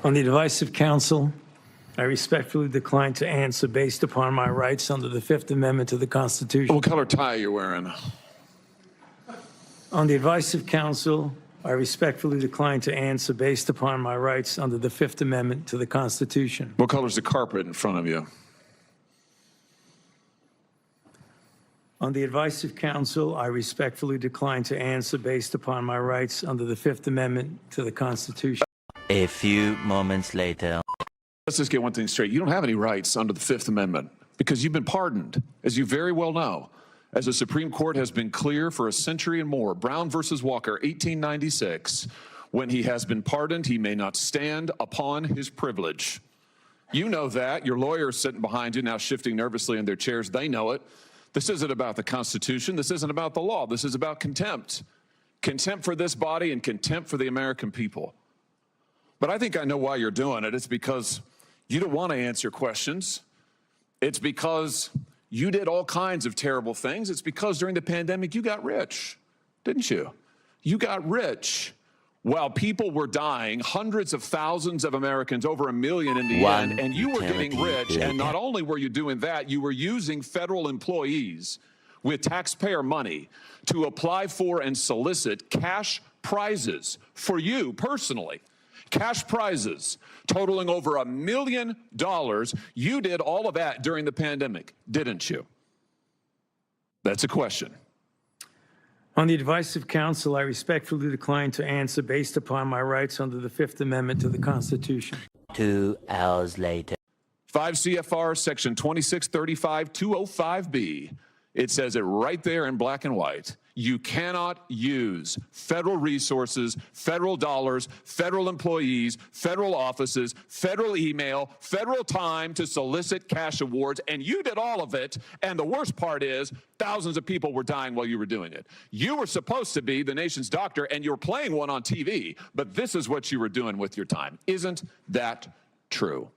On the advice of counsel, I respectfully decline to answer based upon my rights under the Fifth Amendment to the Constitution. What color tie you're wearing? On the advice of counsel, I respectfully decline to answer based upon my rights under the Fifth Amendment to the Constitution. What color's the carpet in front of you? On the advice of counsel, I respectfully decline to answer based upon my rights under the Fifth Amendment to the Constitution. A few moments later. Let's just get one thing straight. You don't have any rights under the Fifth Amendment because you've been pardoned, as you very well know. As the Supreme Court has been clear for a century and more, Brown versus Walker, 1896, when he has been pardoned, he may not stand upon his privilege. You know that. Your lawyers sitting behind you now shifting nervously in their chairs. They know it. This isn't about the Constitution. This isn't about the law. This is about contempt. Contempt for this body and contempt for the American people. But I think I know why you're doing it. It's because you don't want to answer questions. It's because you did all kinds of terrible things. It's because during the pandemic, you got rich, didn't you? You got rich while people were dying, hundreds of thousands of Americans, over 1 million in the end, and you were getting rich. And not only were you doing that, you were using federal employees with taxpayer money to apply for and solicit cash prizes for you personally. Cash prizes totaling over $1 million. You did all of that during the pandemic, didn't you? That's a question. On the advice of counsel, I respectfully decline to answer based upon my rights under the Fifth Amendment to the Constitution. 2 hours later. 5 CFR section 2635-205B. It says it right there in black and white. You cannot use federal resources, federal dollars, federal employees, federal offices, federal email, federal time to solicit cash awards, and you did all of it. And the worst part is thousands of people were dying while you were doing it. You were supposed to be the nation's doctor, and you were playing one on TV, but this is what you were doing with your time. Isn't that true?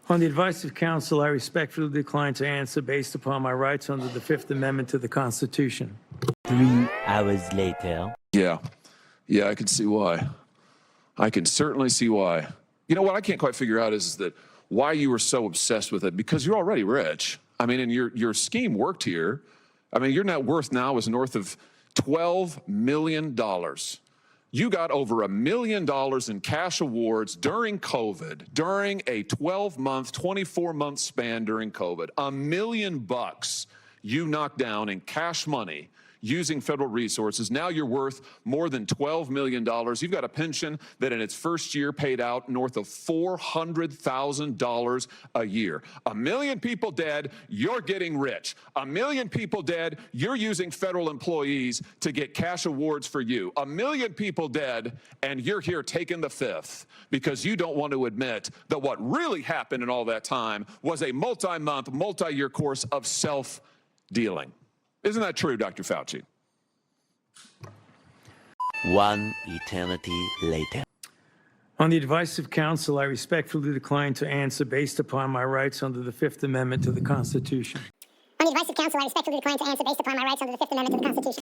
On the advice of counsel, I respectfully decline to answer based upon my rights under the Fifth Amendment to the Constitution. 3 hours later. Yeah, I can see why. I can certainly see why. You know what I can't quite figure out is that why you were so obsessed with it, because you're already rich. I mean, and your scheme worked here. I mean, your net worth now is north of $12 million. You got over $1 million in cash awards during COVID, during a 12-month, 24-month span during COVID. $1 million you knocked down in cash money using federal resources. Now you're worth more than $12 million. You've got a pension that in its first year paid out north of $400,000 a year. 1 million people dead, you're getting rich. 1 million people dead, you're using federal employees to get cash awards for you. 1 million people dead, and you're here taking the fifth because you don't want to admit that what really happened in all that time was a multi-month, multi-year course of self-dealing. Isn't that true, Dr. Fauci? 1 eternity later. On the advice of counsel, I respectfully decline to answer based upon my rights under the Fifth Amendment to the Constitution. On the advice of counsel, I respectfully decline to answer based upon my rights under the Fifth Amendment to the Constitution.